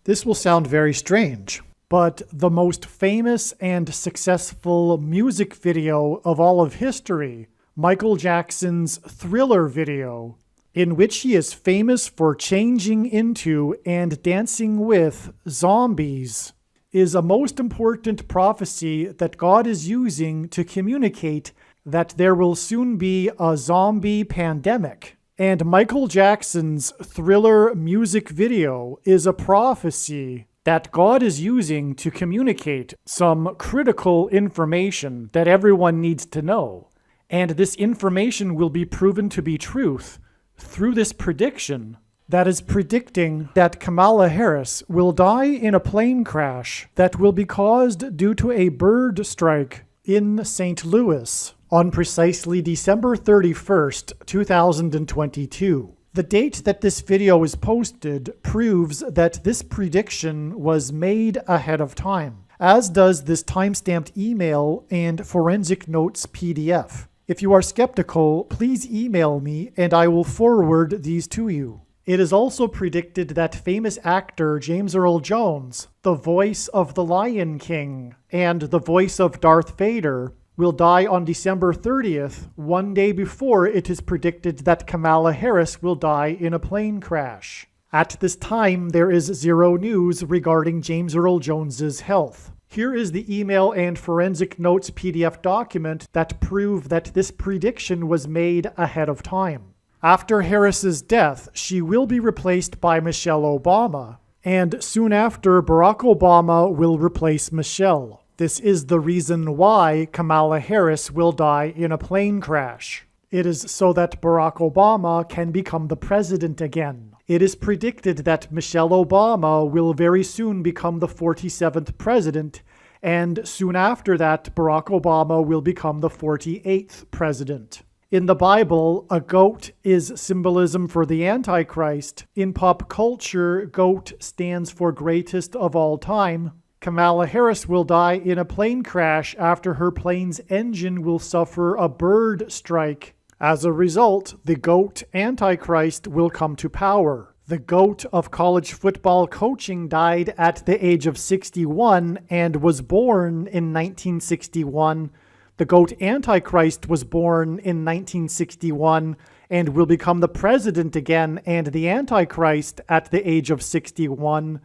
This will sound very strange, but the most famous and successful music video of all of history, Michael Jackson's Thriller video, in which he is famous for changing into and dancing with zombies, is a most important prophecy that God is using to communicate that there will soon be a zombie pandemic. And Michael Jackson's Thriller music video is a prophecy that God is using to communicate some critical information that everyone needs to know. And this information will be proven to be truth through this prediction that is predicting that Kamala Harris will die in a plane crash that will be caused due to a bird strike in St. Louis on precisely December 31st, 2022. The date that this video is posted proves that this prediction was made ahead of time, as does this timestamped email and forensic notes PDF. If you are skeptical, please email me and I will forward these to you. It is also predicted that famous actor James Earl Jones, the voice of the Lion King and the voice of Darth Vader, will die on December 30th, one day before it is predicted that Kamala Harris will die in a plane crash. At this time, there is zero news regarding James Earl Jones's health. Here is the email and forensic notes PDF document that prove that this prediction was made ahead of time. After Harris's death, she will be replaced by Michelle Obama, and soon after, Barack Obama will replace Michelle. This is the reason why Kamala Harris will die in a plane crash. It is so that Barack Obama can become the president again. It is predicted that Michelle Obama will very soon become the 47th president, and soon after that, Barack Obama will become the 48th president. In the Bible, a goat is symbolism for the Antichrist. In pop culture, goat stands for greatest of all time. Kamala Harris will die in a plane crash after her plane's engine will suffer a bird strike. As a result, the GOAT Antichrist will come to power. The GOAT of college football coaching died at the age of 61 and was born in 1961. The GOAT Antichrist was born in 1961 and will become the president again and the Antichrist at the age of 61.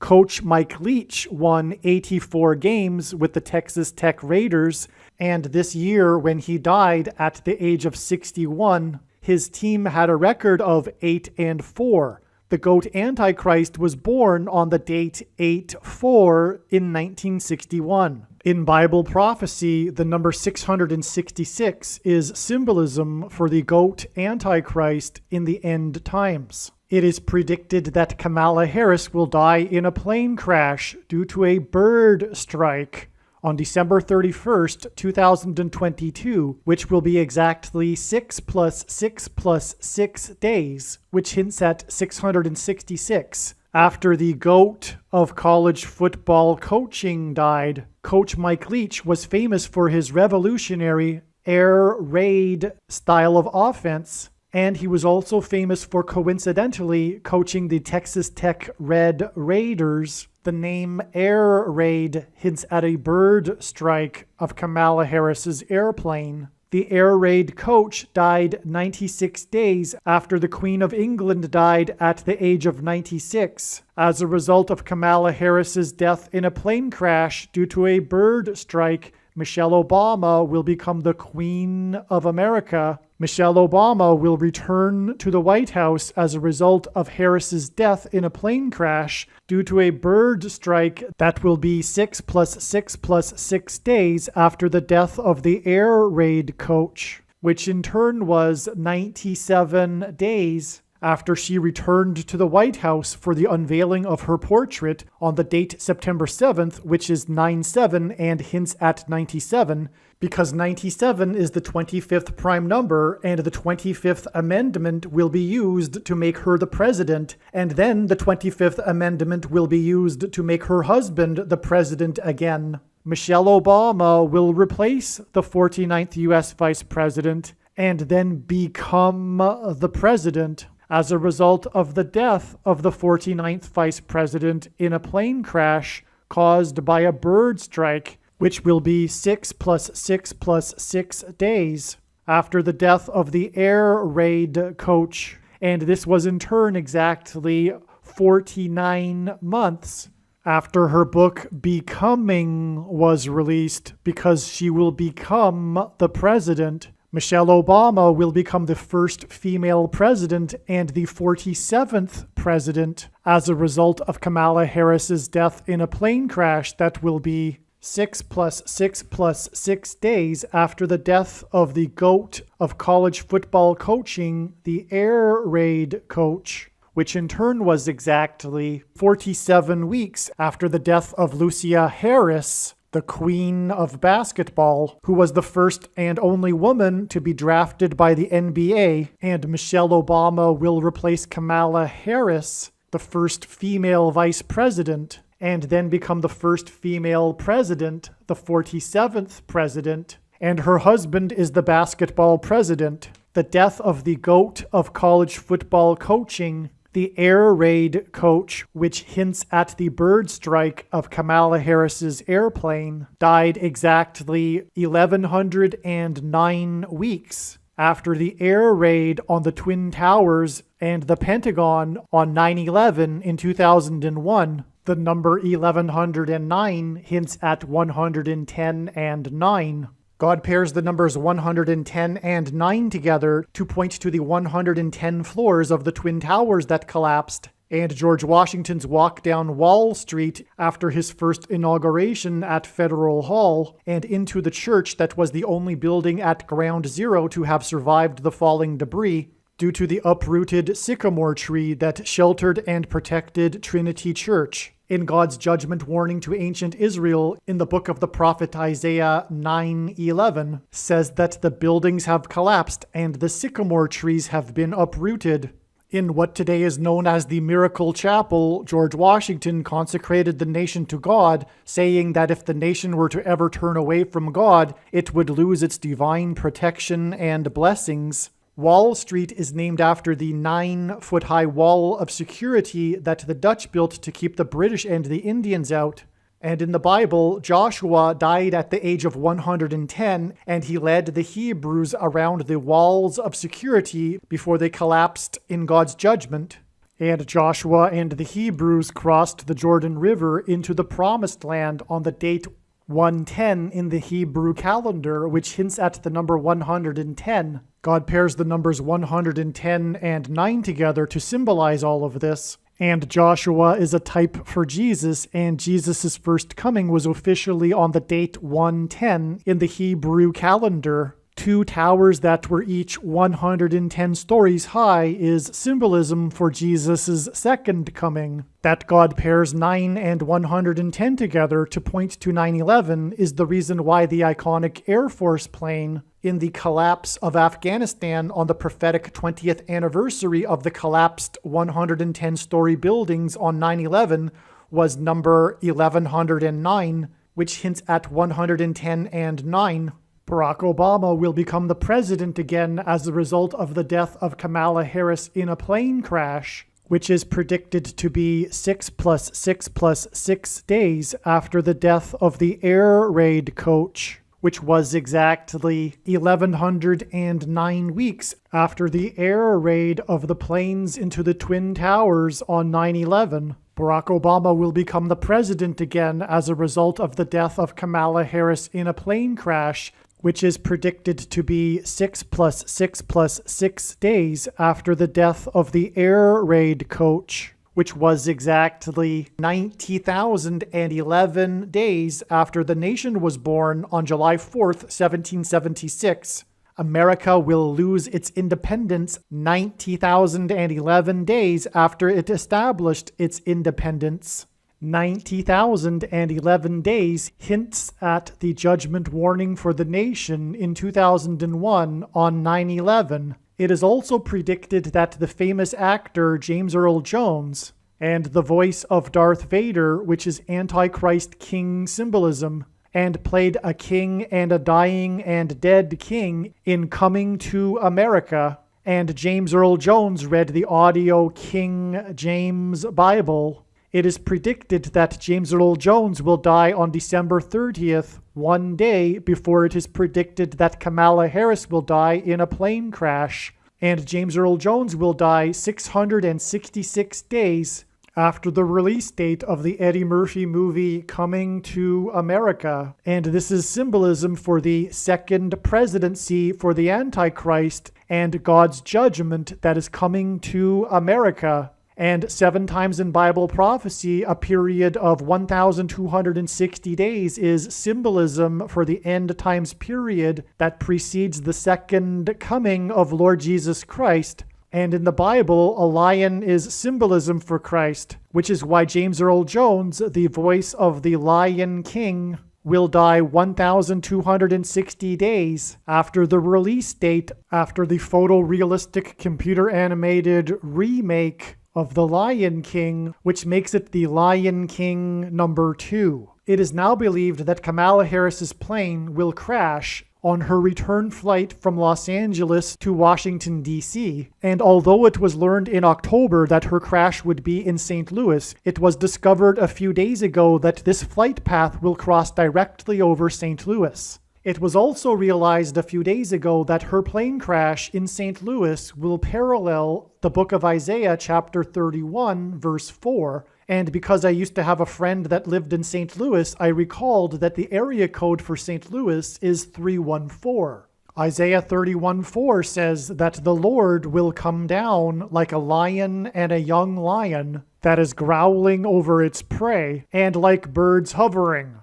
Coach Mike Leach won 84 games with the Texas Tech Raiders, and this year, when he died at the age of 61, his team had a record of 8-4. The GOAT Antichrist was born on the date 8-4 in 1961. In Bible prophecy, the number 666 is symbolism for the GOAT Antichrist in the end times. It is predicted that Kamala Harris will die in a plane crash due to a bird strike on December 31st, 2022, which will be exactly 6 + 6 + 6 days, which hints at 666. After the GOAT of college football coaching died, Coach Mike Leach was famous for his revolutionary air raid style of offense, and he was also famous for coincidentally coaching the Texas Tech Red Raiders. The name Air Raid hints at a bird strike of Kamala Harris's airplane. The Air Raid coach died 96 days after the Queen of England died at the age of 96, as a result of Kamala Harris's death in a plane crash due to a bird strike. Michelle Obama will become the Queen of America. Michelle Obama will return to the White House as a result of Harris's death in a plane crash due to a bird strike that will be 6 + 6 + 6 days after the death of the air raid coach, which in turn was 97 days after she returned to the White House for the unveiling of her portrait on the date September 7th, which is 9/7 and hints at 97, because 97 is the 25th prime number, and the 25th Amendment will be used to make her the president, and then the 25th Amendment will be used to make her husband the president again. Michelle Obama will replace the 49th U.S. Vice President and then become the president. as a result of the death of the 49th Vice President in a plane crash caused by a bird strike, which will be 6 plus 6 plus 6 days after the death of the air raid coach. And this was in turn exactly 49 months after her book Becoming was released, because she will become the president. Michelle Obama will become the first female president and the 47th president as a result of Kamala Harris's death in a plane crash that will be 6 plus 6 plus 6 days after the death of the GOAT of college football coaching, the air raid coach, which in turn was exactly 47 weeks after the death of Lucia Harris, the queen of basketball, who was the first and only woman to be drafted by the NBA, and Michelle Obama will replace Kamala Harris, the first female vice president, and then become the first female president, the 47th president, and her husband is the basketball president. The death of the GOAT of college football coaching, the air raid coach, which hints at the bird strike of Kamala Harris's airplane, died exactly 1,109 weeks after the air raid on the Twin Towers and the Pentagon on 9/11 in 2001. The number 1109 hints at 110 and 9. God pairs the numbers 110 and 9 together to point to the 110 floors of the Twin Towers that collapsed, and George Washington's walk down Wall Street after his first inauguration at Federal Hall, and into the church that was the only building at Ground Zero to have survived the falling debris, due to the uprooted sycamore tree that sheltered and protected Trinity Church. In God's judgment warning to ancient Israel in the book of the prophet Isaiah 9:11 says that the buildings have collapsed and the sycamore trees have been uprooted. In what today is known as the Miracle Chapel, George Washington consecrated the nation to God, saying that if the nation were to ever turn away from God, it would lose its divine protection and blessings. Wall Street is named after the 9-foot-high wall of security that the Dutch built to keep the British and the Indians out. And in the Bible, Joshua died at the age of 110, and he led the Hebrews around the walls of security before they collapsed in God's judgment. And Joshua and the Hebrews crossed the Jordan River into the Promised Land on the date 110 in the Hebrew calendar, which hints at the number 110. God pairs the numbers 110 and 9 together to symbolize all of this. And Joshua is a type for Jesus, and Jesus' first coming was officially on the date 110 in the Hebrew calendar. 2 towers that were each 110 stories high is symbolism for Jesus' second coming. That God pairs 9 and 110 together to point to 9/11 is the reason why the iconic Air Force plane in the collapse of Afghanistan on the prophetic 20th anniversary of the collapsed 110-story buildings on 9/11 was number 1109, which hints at 110 and 9. Barack Obama will become the president again as a result of the death of Kamala Harris in a plane crash, which is predicted to be 6 plus 6 plus 6 days after the death of the air raid coach, which was exactly 1,109 weeks after the air raid of the planes into the Twin Towers on 9/11. Barack Obama will become the president again as a result of the death of Kamala Harris in a plane crash, which is predicted to be 6 plus 6 plus 6 days after the death of the air raid coach, which was exactly 90,011 days after the nation was born on July 4th, 1776. America will lose its independence 90,011 days after it established its independence. 90,011 days hints at the judgment warning for the nation in 2001 on 9/11. It is also predicted that the famous actor James Earl Jones and the voice of Darth Vader, which is Antichrist King symbolism, and played a king and a dying and dead king in Coming to America, and James Earl Jones read the audio King James Bible, it is predicted that James Earl Jones will die on December 30th, one day before it is predicted that Kamala Harris will die in a plane crash, and James Earl Jones will die 666 days after the release date of the Eddie Murphy movie Coming to America. And this is symbolism for the second presidency for the Antichrist and God's judgment that is coming to America. And 7 times in Bible prophecy, a period of 1,260 days is symbolism for the end times period that precedes the second coming of Lord Jesus Christ. And in the Bible, a lion is symbolism for Christ, which is why James Earl Jones, the voice of the Lion King, will die 1,260 days after the release date, after the photorealistic computer-animated remake of The Lion King, which makes it The Lion King #2. It is now believed that Kamala Harris's plane will crash on her return flight from Los Angeles to Washington, D.C. And although it was learned in October that her crash would be in St. Louis, it was discovered a few days ago that this flight path will cross directly over St. Louis. It was also realized a few days ago that her plane crash in St. Louis will parallel the book of Isaiah chapter 31, verse 4, and because I used to have a friend that lived in St. Louis, I recalled that the area code for St. Louis is 314. Isaiah 31:4 says that the Lord will come down like a lion and a young lion that is growling over its prey, and like birds hovering.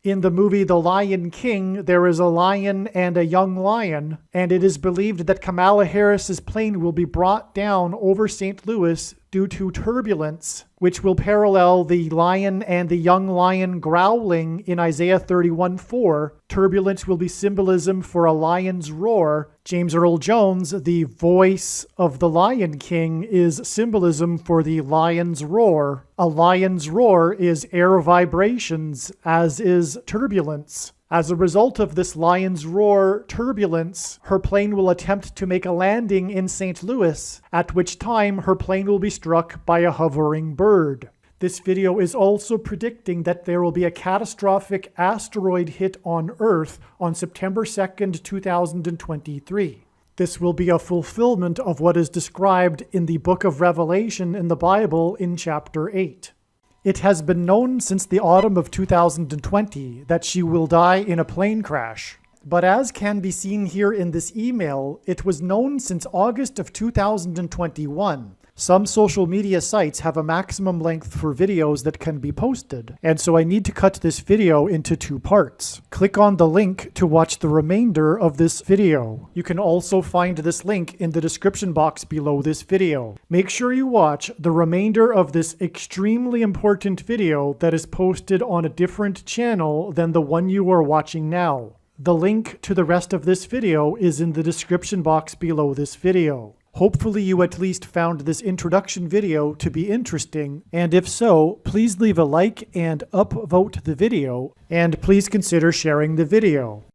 In the movie The Lion King, there is a lion and a young lion, and it is believed that Kamala Harris's plane will be brought down over St. Louis due to turbulence, which will parallel the lion and the young lion growling in Isaiah 31:4. Turbulence will be symbolism for a lion's roar. James Earl Jones, the voice of the Lion King, is symbolism for the lion's roar. A lion's roar is air vibrations, as is turbulence. As a result of this lion's roar turbulence, her plane will attempt to make a landing in St. Louis, at which time her plane will be struck by a hovering bird. This video is also predicting that there will be a catastrophic asteroid hit on Earth on September 2nd, 2023. This will be a fulfillment of what is described in the book of Revelation in the Bible in chapter 8. It has been known since the autumn of 2020 that she will die in a plane crash. But as can be seen here in this email, it was known since August of 2021. Some social media sites have a maximum length for videos that can be posted, and so I need to cut this video into 2 parts. Click on the link to watch the remainder of this video. You can also find this link in the description box below this video. Make sure you watch the remainder of this extremely important video that is posted on a different channel than the one you are watching now. The link to the rest of this video is in the description box below this video. Hopefully you at least found this introduction video to be interesting, and if so, please leave a like and upvote the video, and please consider sharing the video.